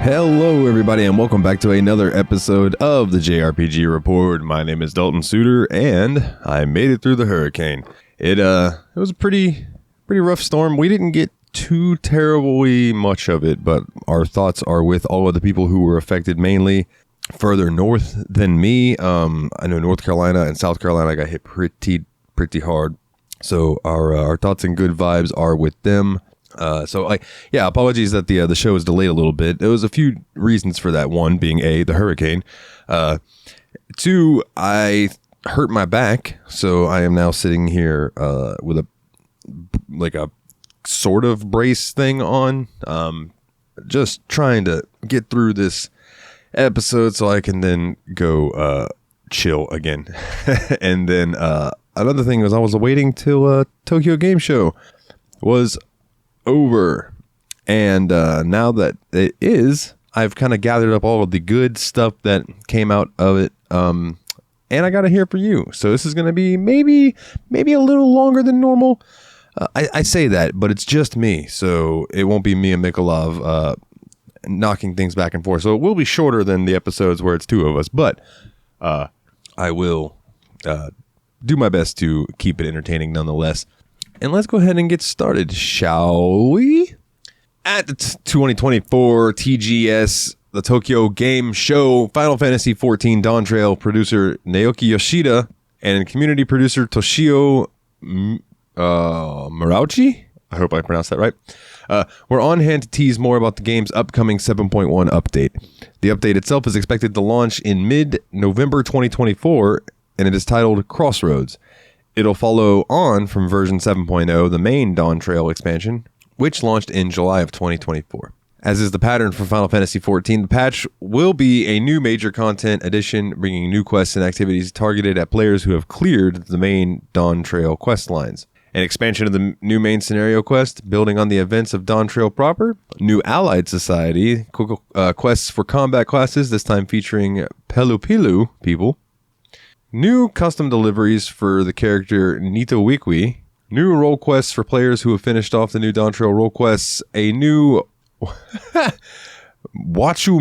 Hello, everybody, and welcome back to another episode of the JRPG Report. My name is Dalton Suter, and I made it through the hurricane. It was a pretty rough storm. We didn't get too terribly much of it, but our thoughts are with all of the people who were affected, mainly further north than me. I know North Carolina and South Carolina got hit pretty hard. So our thoughts and good vibes are with them. Apologies that the show is delayed a little bit. There was a few reasons for that. One being the hurricane. Two, I hurt my back, so I am now sitting here with a sort of brace thing on. Just trying to get through this episode so I can then go chill again. And then another thing was I was waiting till Tokyo Game Show was over, and now that it is, I've kind of gathered up all of the good stuff that came out of it, and I got to hear for you. So this is going to be maybe a little longer than normal. I say that, but it's just me, so it won't be me and Mikolov knocking things back and forth. So it will be shorter than the episodes where it's two of us, but I will do my best to keep it entertaining nonetheless. And let's go ahead and get started, shall we? At the 2024 TGS, the Tokyo Game Show, Final Fantasy XIV Dawn Trail producer Naoki Yoshida and community producer Toshio Murauchi, I hope I pronounced that right, we're on hand to tease more about the game's upcoming 7.1 update. The update itself is expected to launch in mid-November 2024, and it is titled Crossroads. It'll follow on from version 7.0, the main Dawn Trail expansion, which launched in July of 2024. As is the pattern for Final Fantasy XIV, the patch will be a new major content addition, bringing new quests and activities targeted at players who have cleared the main Dawn Trail quest lines. An expansion of the new main scenario quest, building on the events of Dawn Trail proper, new allied society, quests for combat classes, this time featuring Pelu people, new custom deliveries for the character Nito Wikwi, new role quests for players who have finished off the new Dawn Trail role quests, a new Wachu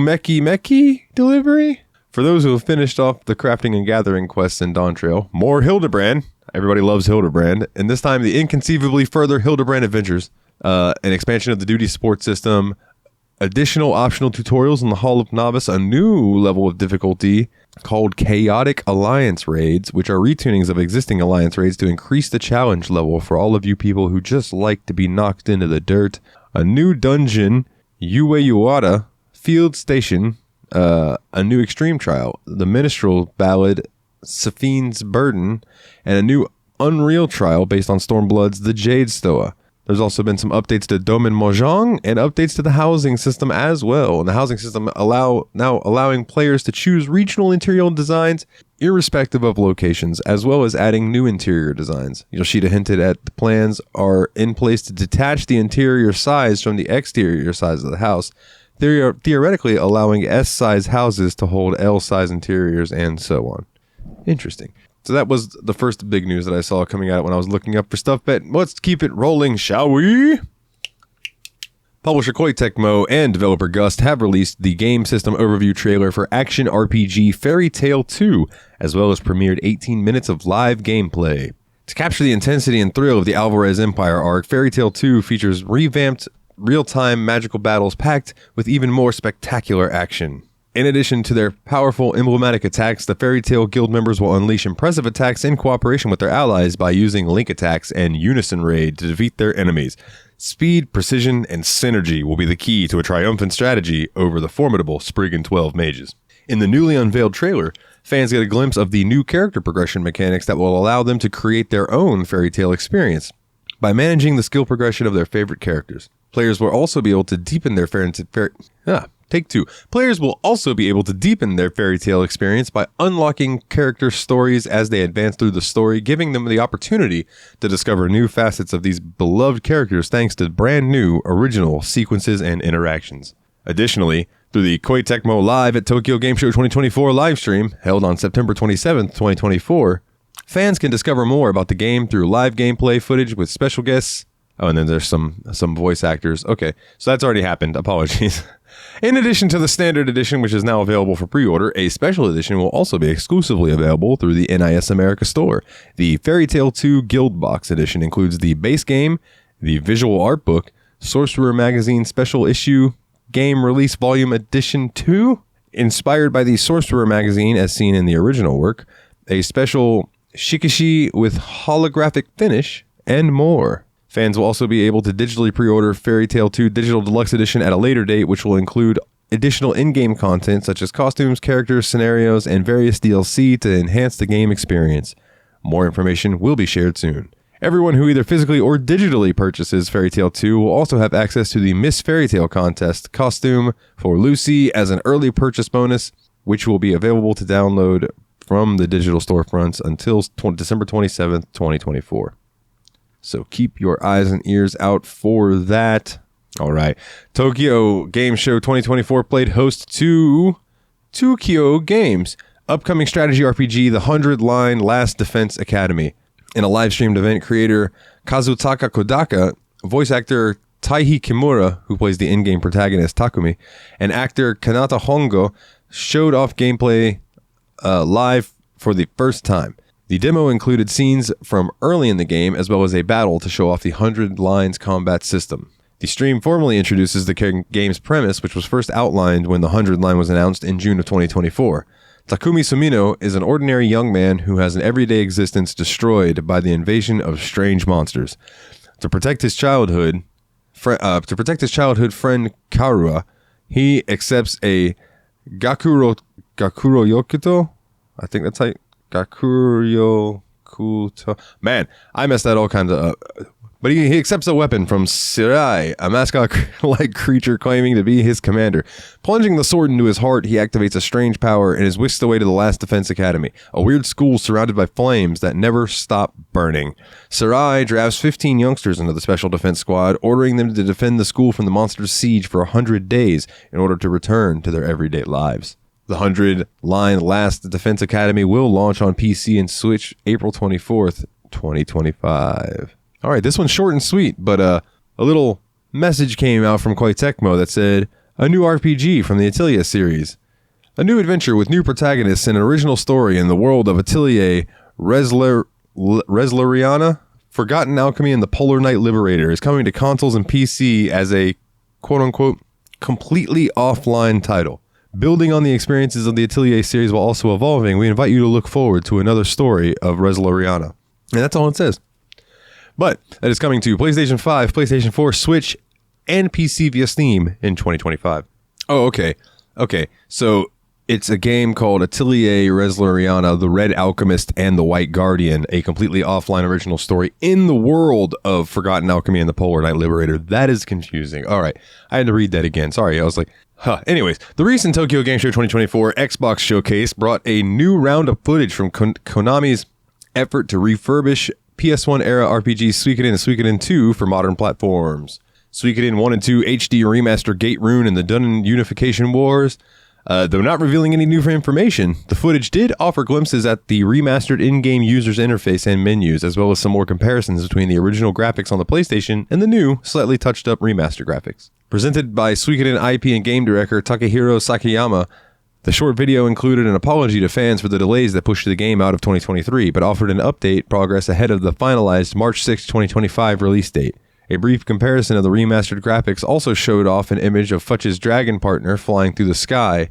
Meki delivery for those who have finished off the crafting and gathering quests in Dawn Trail, more Hildebrand, everybody loves Hildebrand, and this time the inconceivably further Hildebrand adventures, an expansion of the duty support system, additional optional tutorials in the Hall of Novice, a new level of difficulty called Chaotic Alliance Raids, which are retunings of existing Alliance Raids to increase the challenge level for all of you people who just like to be knocked into the dirt, a new dungeon, Ueyuada Field Station, a new Extreme Trial, the Minstrel Ballad, Safine's Burden, and a new Unreal Trial based on Stormblood's The Jade Stoa. There's also been some updates to Domain Mojang and updates to the housing system as well. And the housing system allowing players to choose regional interior designs irrespective of locations, as well as adding new interior designs. Yoshida hinted at the plans are in place to detach the interior size from the exterior size of the house, theoretically allowing S-size houses to hold L-size interiors and so on. Interesting. So that was the first big news that I saw coming out when I was looking up for stuff, but let's keep it rolling, shall we? Publisher Koei Tecmo and developer Gust have released the game system overview trailer for action RPG Fairy Tail 2, as well as premiered 18 minutes of live gameplay. To capture the intensity and thrill of the Alvarez Empire arc, Fairy Tail 2 features revamped real-time magical battles packed with even more spectacular action. In addition to their powerful emblematic attacks, the Fairy Tail Guild members will unleash impressive attacks in cooperation with their allies by using link attacks and unison raid to defeat their enemies. Speed, precision, and synergy will be the key to a triumphant strategy over the formidable Spriggan 12 mages. In the newly unveiled trailer, fans get a glimpse of the new character progression mechanics that will allow them to create their own Fairy Tail experience by managing the skill progression of their favorite characters. Players will also be able to deepen their Players will also be able to deepen their Fairy Tail experience by unlocking character stories as they advance through the story, giving them the opportunity to discover new facets of these beloved characters thanks to brand new, original sequences and interactions. Additionally, through the Koei Tecmo Live at Tokyo Game Show 2024 livestream, held on September 27th, 2024, fans can discover more about the game through live gameplay footage with special guests. Oh, and then there's some voice actors. Okay, so that's already happened. Apologies. In addition to the standard edition, which is now available for pre-order, a special edition will also be exclusively available through the NIS America store. The Fairy Tail 2 Guild Box edition includes the base game, the visual art book, Sorcerer Magazine Special Issue Game Release Volume Edition 2, inspired by the Sorcerer Magazine as seen in the original work, a special shikishi with holographic finish, and more. Fans will also be able to digitally pre-order Fairy Tail 2 Digital Deluxe Edition at a later date, which will include additional in-game content such as costumes, characters, scenarios, and various DLC to enhance the game experience. More information will be shared soon. Everyone who either physically or digitally purchases Fairy Tail 2 will also have access to the Miss Fairy Tail contest costume for Lucy as an early purchase bonus, which will be available to download from the digital storefronts until December 27th, 2024. So keep your eyes and ears out for that. All right. Tokyo Game Show 2024 played host to Tokyo Games' upcoming strategy RPG, The 100-Line Last Defense Academy. In a live-streamed event, creator Kazutaka Kodaka, voice actor Taihi Kimura, who plays the in-game protagonist Takumi, and actor Kanata Hongo showed off gameplay live for the first time. The demo included scenes from early in the game, as well as a battle to show off the 100 Lines combat system. The stream formally introduces the game's premise, which was first outlined when the 100 Line was announced in June of 2024. Takumi Sumino is an ordinary young man who has an everyday existence destroyed by the invasion of strange monsters. To protect his childhood friend Karua, he accepts a Gakuro Yokito. I think that's how Gakuro Kuto. Man, I messed that all kinds of up. But he accepts a weapon from Sirai, a mascot-like creature claiming to be his commander. Plunging the sword into his heart, he activates a strange power and is whisked away to the Last Defense Academy, a weird school surrounded by flames that never stop burning. Sirai drafts 15 youngsters into the Special Defense Squad, ordering them to defend the school from the monster's siege for 100 days in order to return to their everyday lives. The 100-Line Last Defense Academy will launch on PC and Switch April 24th, 2025. All right, this one's short and sweet, but a little message came out from Koei Tecmo that said, a new RPG from the Atelier series. A new adventure with new protagonists and an original story in the world of Atelier Resleriana, Forgotten Alchemy and the Polar Knight Liberator is coming to consoles and PC as a quote-unquote completely offline title. Building on the experiences of the Atelier series while also evolving, we invite you to look forward to another story of Resleriana. And that's all it says. But that is coming to PlayStation 5, PlayStation 4, Switch, and PC via Steam in 2025. Oh, okay. Okay, so it's a game called Atelier Resleriana, The Red Alchemist, and the White Guardian, a completely offline original story in the world of Forgotten Alchemy and the Polar Knight Liberator. That is confusing. All right, I had to read that again. Sorry, I was like, huh. Anyways, the recent Tokyo Game Show 2024 Xbox showcase brought a new round of footage from Konami's effort to refurbish PS1-era RPGs Suikoden and Suikoden 2 for modern platforms. Suikoden 1 and 2 HD Remaster Gate Rune and the Dunin Unification Wars. Though not revealing any new information, the footage did offer glimpses at the remastered in-game user's interface and menus, as well as some more comparisons between the original graphics on the PlayStation and the new, slightly touched-up remaster graphics. Presented by Suikoden IP and game director Takehiro Sakayama, the short video included an apology to fans for the delays that pushed the game out of 2023, but offered an update progress ahead of the finalized March 6, 2025 release date. A brief comparison of the remastered graphics also showed off an image of Futch's dragon partner flying through the sky.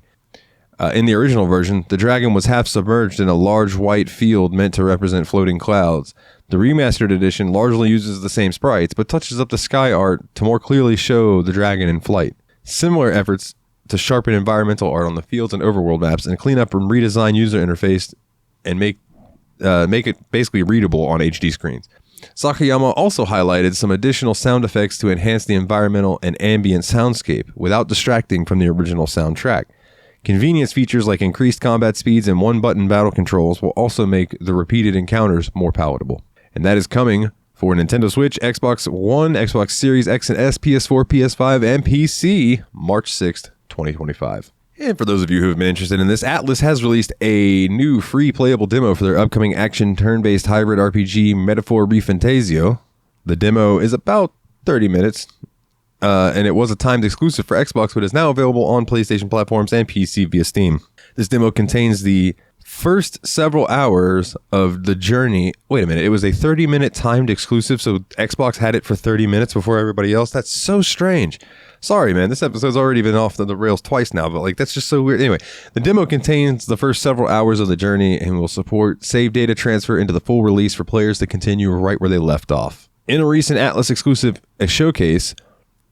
In the original version, the dragon was half submerged in a large white field meant to represent floating clouds. The remastered edition largely uses the same sprites, but touches up the sky art to more clearly show the dragon in flight. Similar efforts to sharpen environmental art on the fields and overworld maps and clean up and redesign user interface and make it basically readable on HD screens. Sakayama also highlighted some additional sound effects to enhance the environmental and ambient soundscape without distracting from the original soundtrack. Convenience features like increased combat speeds and one-button battle controls will also make the repeated encounters more palatable. And that is coming for Nintendo Switch, Xbox One, Xbox Series X and S, PS4, PS5, and PC, March 6th, 2025. And for those of you who have been interested in this, Atlus has released a new free playable demo for their upcoming action turn-based hybrid RPG Metaphor Refantasio. The demo is about 30 minutes. and it was a timed exclusive for Xbox, but is now available on PlayStation platforms and PC via Steam. This demo contains the first several hours of the journey. Wait a minute, it was a 30-minute timed exclusive, so Xbox had it for 30 minutes before everybody else? That's so strange. Sorry, man, this episode's already been off the rails twice now, but like that's just so weird. Anyway, the demo contains the first several hours of the journey and will support save data transfer into the full release for players to continue right where they left off. In a recent Atlas exclusive showcase,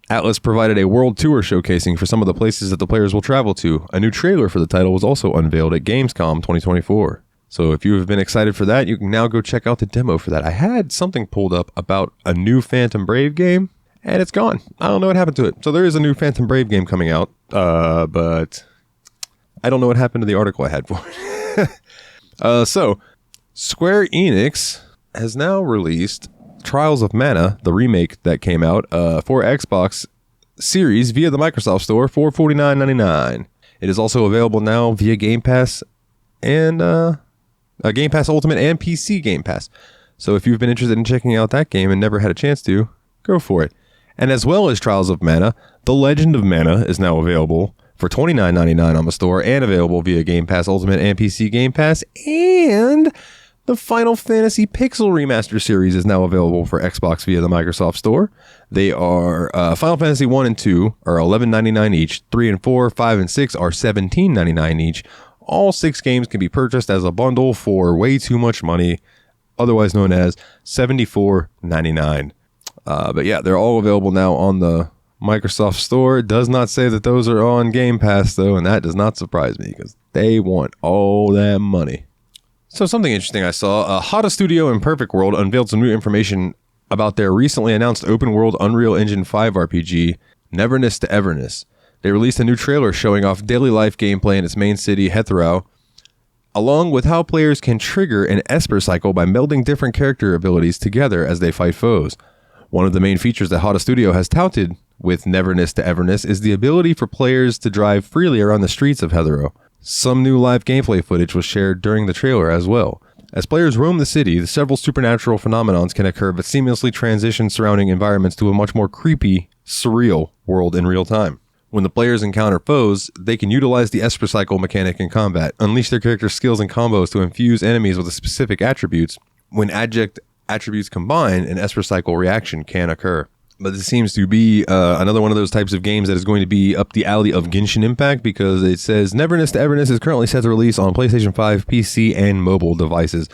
Atlas provided a world tour showcasing for some of the places that the players will travel to. A new trailer for the title was also unveiled at Gamescom 2024. So if you have been excited for that, you can now go check out the demo for that. I had something pulled up about a new Phantom Brave game, and it's gone. I don't know what happened to it. So there is a new Phantom Brave game coming out, but I don't know what happened to the article I had for it. So Square Enix has now released Trials of Mana, the remake that came out for Xbox Series via the Microsoft Store for $49.99. It is also available now via Game Pass and Game Pass Ultimate and PC Game Pass. So if you've been interested in checking out that game and never had a chance to, go for it. And as well as Trials of Mana, The Legend of Mana is now available for $29.99 on the store and available via Game Pass Ultimate and PC Game Pass. And the Final Fantasy Pixel Remaster series is now available for Xbox via the Microsoft Store. They are Final Fantasy 1 and 2 are $11.99 each. 3 and 4, 5 and 6 are $17.99 each. All 6 games can be purchased as a bundle for way too much money, otherwise known as $74.99. But yeah, they're all available now on the Microsoft Store. It does not say that those are on Game Pass, though, and that does not surprise me because they want all that money. So something interesting I saw, Hada Studio and Perfect World unveiled some new information about their recently announced open-world Unreal Engine 5 RPG, Neverness to Everness. They released a new trailer showing off daily life gameplay in its main city, Hetherau, along with how players can trigger an Esper cycle by melding different character abilities together as they fight foes. One of the main features that Hada Studio has touted with Neverness to Everness is the ability for players to drive freely around the streets of Hetherau. Some new live gameplay footage was shared during the trailer as well. As players roam the city, several supernatural phenomenons can occur but seamlessly transition surrounding environments to a much more creepy, surreal world in real time. When the players encounter foes, they can utilize the Esper Cycle mechanic in combat, unleash their character's skills and combos to infuse enemies with specific attributes. When adject attributes combine, an Esper Cycle reaction can occur. But this seems to be another one of those types of games that is going to be up the alley of Genshin Impact because it says Neverness to Everness is currently set to release on PlayStation 5, PC, and mobile devices,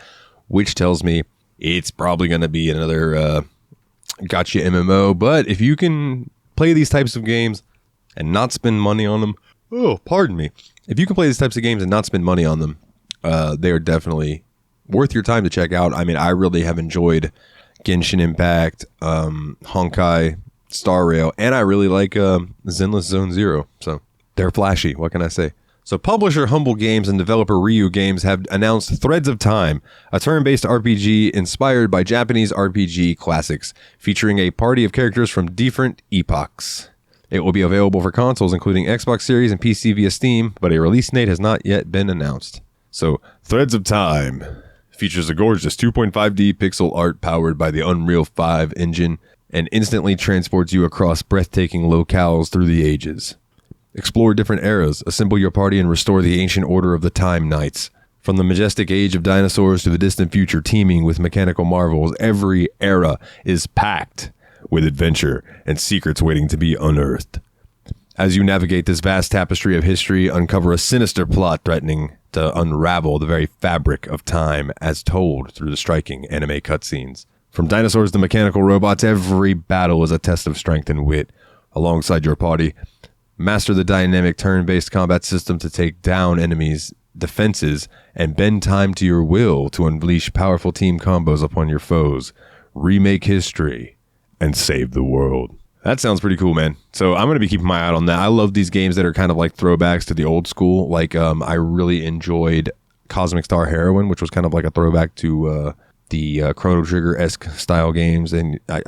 which tells me it's probably going to be another gotcha MMO. But if you can play these types of games and not spend money on them, if you can play these types of games and not spend money on them, they are definitely worth your time to check out. I mean, I really have enjoyed Genshin Impact, Honkai, Star Rail, and I really like Zenless Zone Zero. So they're flashy. What can I say? So publisher Humble Games and developer Ryu Games have announced Threads of Time, a turn-based RPG inspired by Japanese RPG classics, featuring a party of characters from different epochs. It will be available for consoles, including Xbox Series and PC via Steam, but a release date has not yet been announced. So Threads of Time features a gorgeous 2.5D pixel art powered by the Unreal 5 engine and instantly transports you across breathtaking locales through the ages. Explore different eras, assemble your party, and restore the ancient order of the Time Knights. From the majestic age of dinosaurs to the distant future teeming with mechanical marvels, every era is packed with adventure and secrets waiting to be unearthed. As you navigate this vast tapestry of history, uncover a sinister plot threatening to unravel the very fabric of time as told through the striking anime cutscenes. From dinosaurs to mechanical robots, every battle is a test of strength and wit. Alongside your party, master the dynamic turn-based combat system to take down enemies' defenses and bend time to your will to unleash powerful team combos upon your foes. Remake history and save the world. That sounds pretty cool, man. So I'm going to be keeping my eye out on that. I love these games that are kind of like throwbacks to the old school. Like I really enjoyed Cosmic Star Heroine, which was kind of like a throwback to the Chrono Trigger-esque style games. And I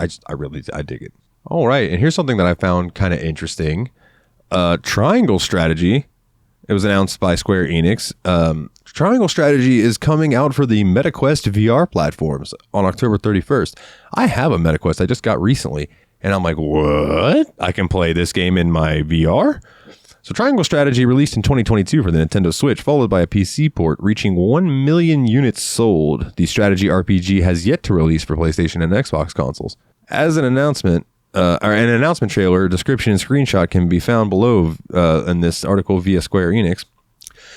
dig it. All right. And here's something that I found kind of interesting. Triangle Strategy. It was announced by Square Enix. Triangle Strategy is coming out for the MetaQuest VR platforms on October 31st. I have a MetaQuest I just got recently. And I'm like, what? I can play this game in my VR? So Triangle Strategy released in 2022 for the Nintendo Switch, followed by a PC port, reaching 1 million units sold. The strategy RPG has yet to release for PlayStation and Xbox consoles. As an announcement, an announcement trailer, description, and screenshot can be found below in this article via Square Enix.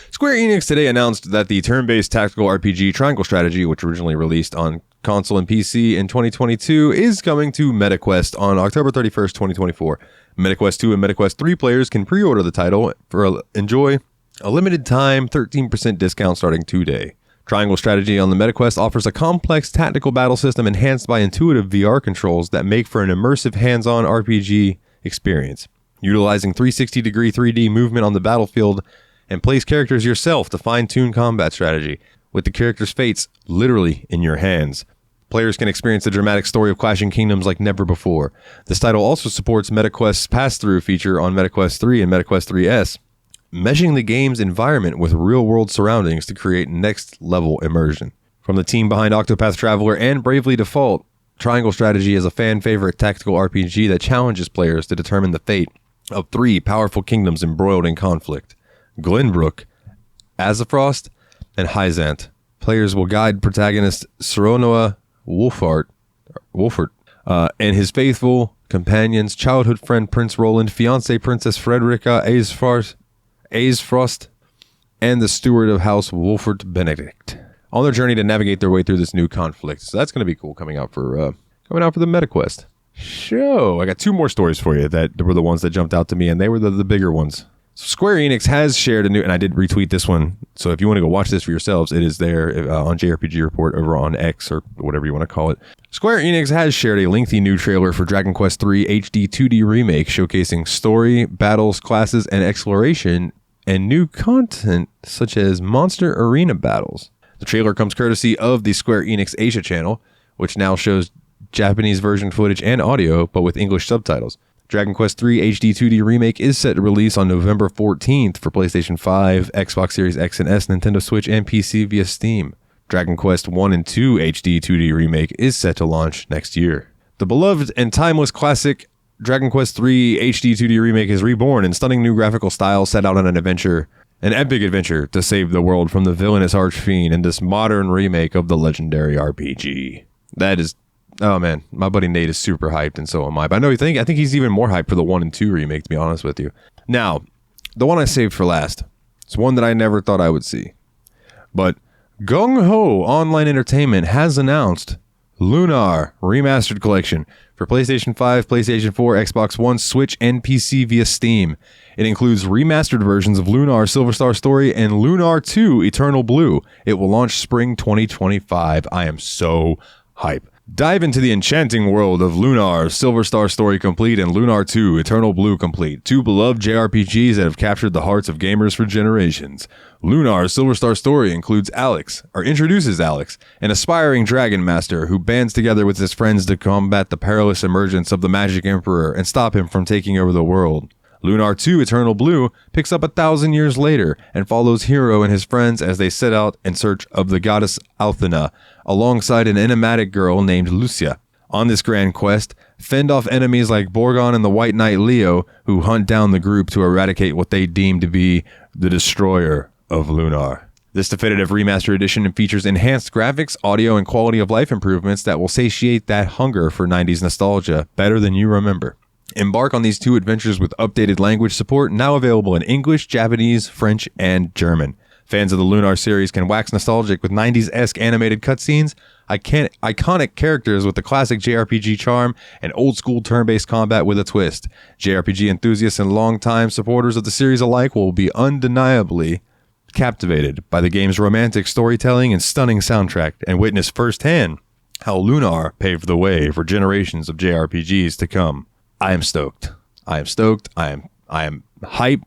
Square Enix today announced that the turn-based tactical RPG Triangle Strategy, which originally released on console and PC in 2022, is coming to MetaQuest on October 31st, 2024. MetaQuest 2 and MetaQuest 3 players can pre-order the title for enjoy a limited time 13% discount starting today. Triangle Strategy on the MetaQuest offers a complex tactical battle system enhanced by intuitive VR controls that make for an immersive hands-on RPG experience. Utilizing 360-degree 3D movement on the battlefield and place characters yourself to fine-tune combat strategy, with the characters' fates literally in your hands. Players can experience the dramatic story of clashing kingdoms like never before. This title also supports MetaQuest's pass-through feature on MetaQuest 3 and MetaQuest 3S, meshing the game's environment with real-world surroundings to create next-level immersion. From the team behind Octopath Traveler and Bravely Default, Triangle Strategy is a fan-favorite tactical RPG that challenges players to determine the fate of 3 powerful kingdoms embroiled in conflict: Glenbrook, Azafrost, and Hyzant. Players will guide protagonist Soronoa Wolfart, and his faithful companions, childhood friend Prince Roland, fiancée Princess Frederica Aesfrost, and the steward of House Wolfert Benedict, on their journey to navigate their way through this new conflict. So that's going to be cool coming out for the MetaQuest show. I got 2 more stories for you that were the ones that jumped out to me, and they were the bigger ones. So Square Enix has shared a new, and I did retweet this one, so if you want to go watch this for yourselves, it is there on JRPG Report over on X, or whatever you want to call it. Square Enix has shared a lengthy new trailer for Dragon Quest III HD 2D Remake, showcasing story, battles, classes, and exploration, and new content such as monster arena battles. The trailer comes courtesy of the Square Enix Asia channel, which now shows Japanese version footage and audio, but with English subtitles. Dragon Quest III HD 2D Remake is set to release on November 14th for PlayStation 5, Xbox Series X and S, Nintendo Switch, and PC via Steam. Dragon Quest 1 and 2 HD 2D Remake is set to launch next year. The beloved and timeless classic Dragon Quest III HD 2D Remake is reborn in stunning new graphical style, set out on an epic adventure to save the world from the villainous archfiend in this modern remake of the legendary RPG. That is... Oh man, my buddy Nate is super hyped, and so am I. But I think he's even more hyped for the 1 and 2 remake, to be honest with you. Now, the one I saved for last. It's one that I never thought I would see. But Gung Ho Online Entertainment has announced Lunar Remastered Collection for PlayStation 5, PlayStation 4, Xbox One, Switch, and PC via Steam. It includes remastered versions of Lunar Silver Star Story and Lunar 2 Eternal Blue. It will launch spring 2025. I am so hyped. Dive into the enchanting world of Lunar Silver Star Story Complete and Lunar 2 Eternal Blue Complete, 2 beloved JRPGs that have captured the hearts of gamers for generations. Lunar Silver Star Story introduces Alex, an aspiring dragon master who bands together with his friends to combat the perilous emergence of the Magic Emperor and stop him from taking over the world. Lunar 2 Eternal Blue picks up 1,000 years later and follows Hero and his friends as they set out in search of the goddess Althena, alongside an enigmatic girl named Lucia. On this grand quest, fend off enemies like Borgon and the White Knight Leo, who hunt down the group to eradicate what they deem to be the destroyer of Lunar. This definitive remastered edition features enhanced graphics, audio, and quality of life improvements that will satiate that hunger for 90s nostalgia better than you remember. Embark on these 2 adventures with updated language support, now available in English, Japanese, French, and German. Fans of the Lunar series can wax nostalgic with 90s-esque animated cutscenes, iconic characters with the classic JRPG charm, and old-school turn-based combat with a twist. JRPG enthusiasts and longtime supporters of the series alike will be undeniably captivated by the game's romantic storytelling and stunning soundtrack, and witness firsthand how Lunar paved the way for generations of JRPGs to come. I am stoked. I am hyped.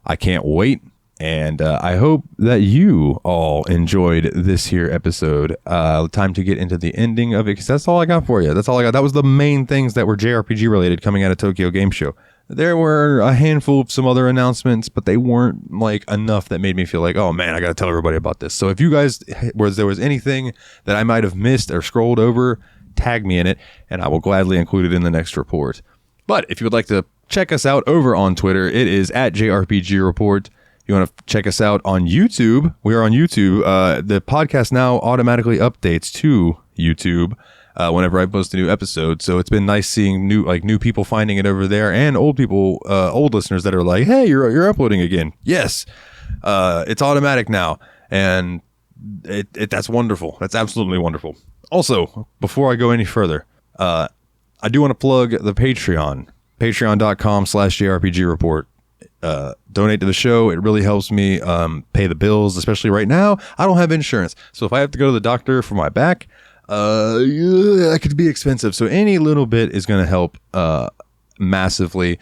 I can't wait. And I hope that you all enjoyed this here episode. Time to get into the ending of it, because that's all I got for you. That's all I got. That was the main things that were JRPG related coming out of Tokyo Game Show. There were a handful of some other announcements, but they weren't like enough that made me feel like, oh man, I got to tell everybody about this. So if you guys, there was anything that I might have missed or scrolled over, tag me in it, and I will gladly include it in the next report. But if you would like to check us out over on Twitter, it is at JRPG Report. You want to check us out on YouTube? We are on YouTube. The podcast now automatically updates to YouTube whenever I post a new episode. So it's been nice seeing new people finding it over there, and old listeners that are like, "Hey, you're uploading again." Yes, it's automatic now, and that's wonderful. That's absolutely wonderful. Also, before I go any further, I do want to plug the Patreon. Patreon.com/JRPG Report. Donate to the show. It really helps me pay the bills, especially right now. I don't have insurance, so if I have to go to the doctor for my back, that could be expensive. So any little bit is going to help massively.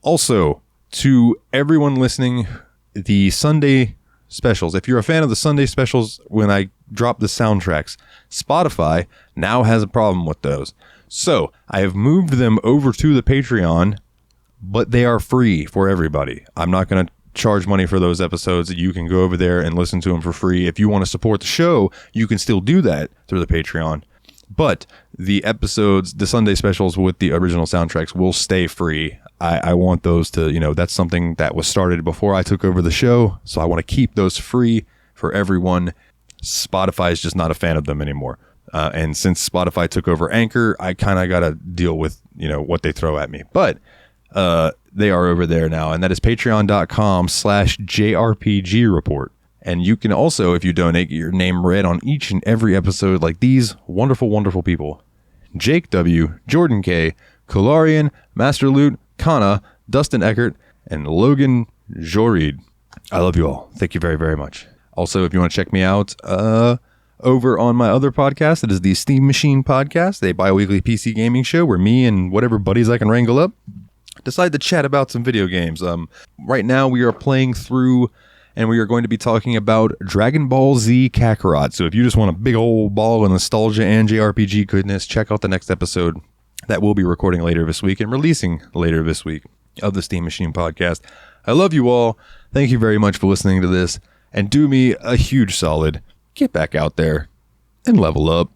Also, to everyone listening, the Sunday specials. If you're a fan of the Sunday specials, when I drop the soundtracks, Spotify now has a problem with those. So I have moved them over to the Patreon, but they are free for everybody. I'm not going to charge money for those episodes. You can go over there and listen to them for free. If you want to support the show, you can still do that through the Patreon. But the episodes, the Sunday specials with the original soundtracks will stay free. I want those to, that's something that was started before I took over the show. So I want to keep those free for everyone. Spotify is just not a fan of them anymore. And since Spotify took over Anchor, I kind of got to deal with, what they throw at me. But they are over there now, and that is patreon.com/JRPG Report. And you can also, if you donate, get your name read on each and every episode like these wonderful, wonderful people. Jake W., Jordan K., Kularian, MasterLoot, Kana, Dustin Eckert, and Logan Jorid. I love you all. Thank you very, very much. Also, if you want to check me out over on my other podcast, it is the Steam Machine Podcast, a bi-weekly PC gaming show where me and whatever buddies I can wrangle up decide to chat about some video games. Right now we are playing through, and we are going to be talking about Dragon Ball Z Kakarot. So if you just want a big old ball of nostalgia and JRPG goodness, check out the next episode that we'll be recording later this week and releasing later this week of the Steam Machine Podcast. I love you all. Thank you very much for listening to this, and do me a huge solid. Get back out there and level up.